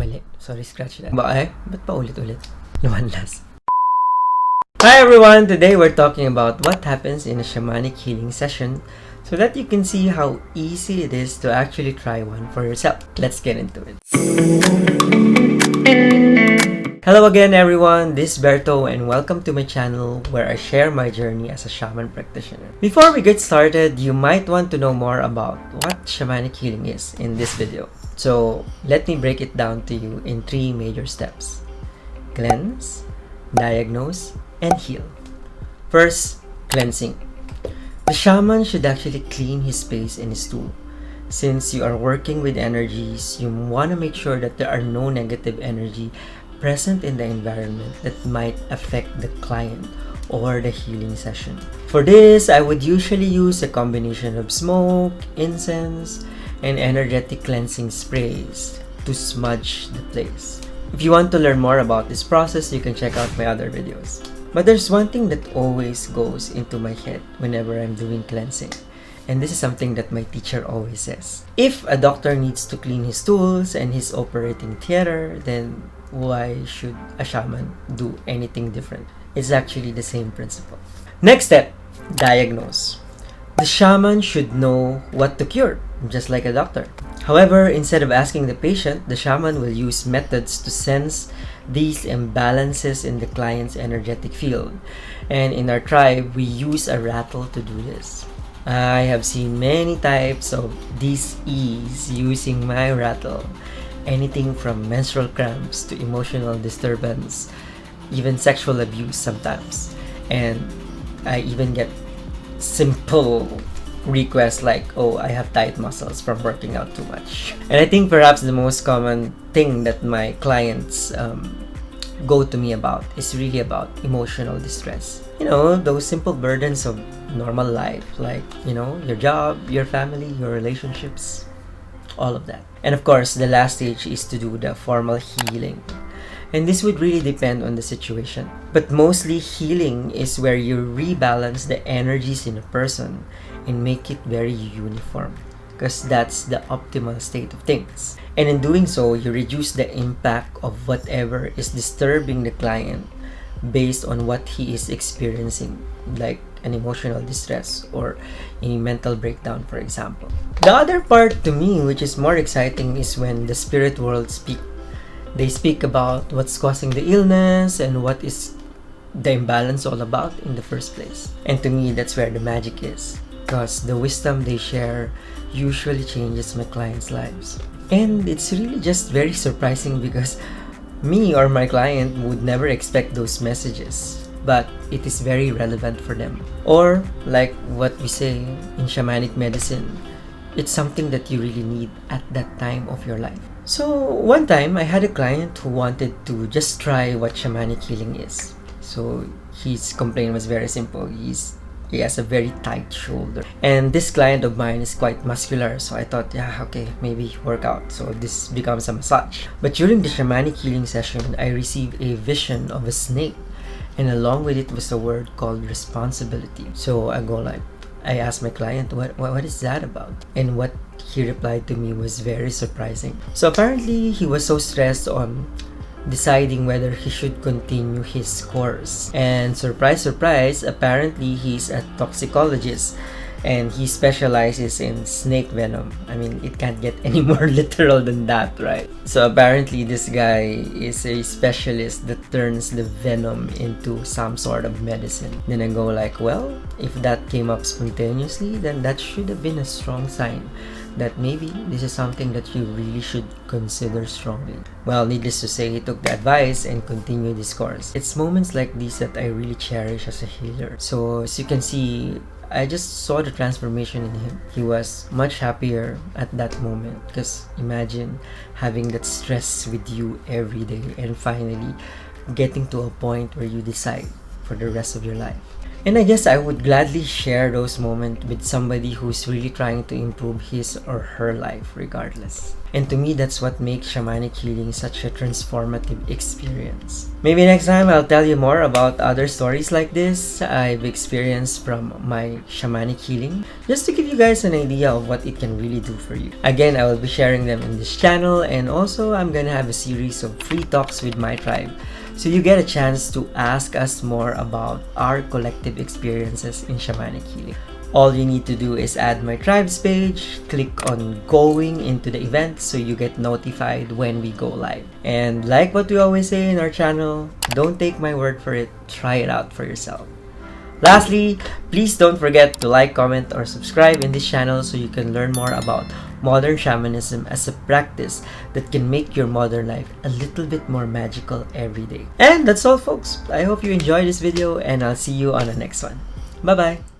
Mali. Sorry, scratch that. Ba't pa ulit-ulit? One last. Hi everyone! Today we're talking about what happens in a shamanic healing session so that you can see how easy it is to actually try one for yourself. Let's get into it. Hello again everyone, this is Berto and welcome to my channel where I share my journey as a shaman practitioner. Before we get started, you might want to know more about what shamanic healing is in this video. So let me break it down to you in 3 major steps. Cleanse, diagnose, and heal. First, cleansing. The shaman should actually clean his space and his tool. Since you are working with energies, you want to make sure that there are no negative energy present in the environment that might affect the client or the healing session. For this, I would usually use a combination of smoke, incense, and energetic cleansing sprays to smudge the place. If you want to learn more about this process, you can check out my other videos. But there's one thing that always goes into my head whenever I'm doing cleansing. And this is something that my teacher always says. If a doctor needs to clean his tools and his operating theater, then why should a shaman do anything different? It's actually the same principle. Next step, diagnose. The shaman should know what to cure, just like a doctor. However, instead of asking the patient, the shaman will use methods to sense these imbalances in the client's energetic field. And in our tribe, we use a rattle to do this. I have seen many types of dis-ease using my rattle. Anything from menstrual cramps to emotional disturbance, even sexual abuse sometimes. And I even get simple requests like, oh, I have tight muscles from working out too much. And I think perhaps the most common thing that my clients go to me about is really about emotional distress. You know, those simple burdens of normal life, like, you know, your job, your family, your relationships, all of that. And of course, the last stage is to do the formal healing. And this would really depend on the situation. But mostly healing is where you rebalance the energies in a person and make it very uniform, because that's the optimal state of things. And in doing so, you reduce the impact of whatever is disturbing the client based on what he is experiencing, like an emotional distress or a mental breakdown, for example. The other part to me, which is more exciting, is when the spirit world speak. They speak about what's causing the illness and what is the imbalance all about in the first place. And to me, that's where the magic is, because the wisdom they share usually changes my clients' lives. And it's really just very surprising because me or my client would never expect those messages, but it is very relevant for them. Or like what we say in shamanic medicine, it's something that you really need at that time of your life. So one time I had a client who wanted to just try what shamanic healing is. So his complaint was very simple. He has a very tight shoulder. And this client of mine is quite muscular. So I thought, yeah, okay, maybe workout. So this becomes a massage. But during the shamanic healing session, I received a vision of a snake. And along with it was a word called responsibility. So I asked my client, what is that about? And what he replied to me was very surprising. So apparently, he was so stressed on deciding whether he should continue his course. And surprise, surprise, apparently he's a toxicologist and he specializes in snake venom. I mean, it can't get any more literal than that, right? So apparently this guy is a specialist that turns the venom into some sort of medicine. Then I go like, well, if that came up spontaneously, then that should have been a strong sign that maybe this is something that you really should consider strongly. Well, needless to say, he took the advice and continued his course. It's moments like these that I really cherish as a healer. So as you can see, I just saw the transformation in him. He was much happier at that moment, because imagine having that stress with you every day and finally getting to a point where you decide for the rest of your life. And I guess I would gladly share those moments with somebody who's really trying to improve his or her life regardless. And to me, that's what makes shamanic healing such a transformative experience. Maybe next time I'll tell you more about other stories like this I've experienced from my shamanic healing, just to give you guys an idea of what it can really do for you. Again, I will be sharing them in this channel, and also I'm gonna have a series of free talks with my tribe, so you get a chance to ask us more about our collective experiences in shamanic healing. All you need to do is add my tribes page, click on going into the event so you get notified when we go live. And like what we always say in our channel, don't take my word for it, try it out for yourself. Lastly, please don't forget to like, comment, or subscribe in this channel so you can learn more about modern shamanism as a practice that can make your modern life a little bit more magical every day. And that's all, folks. I hope you enjoyed this video, and I'll see you on the next one. Bye-bye!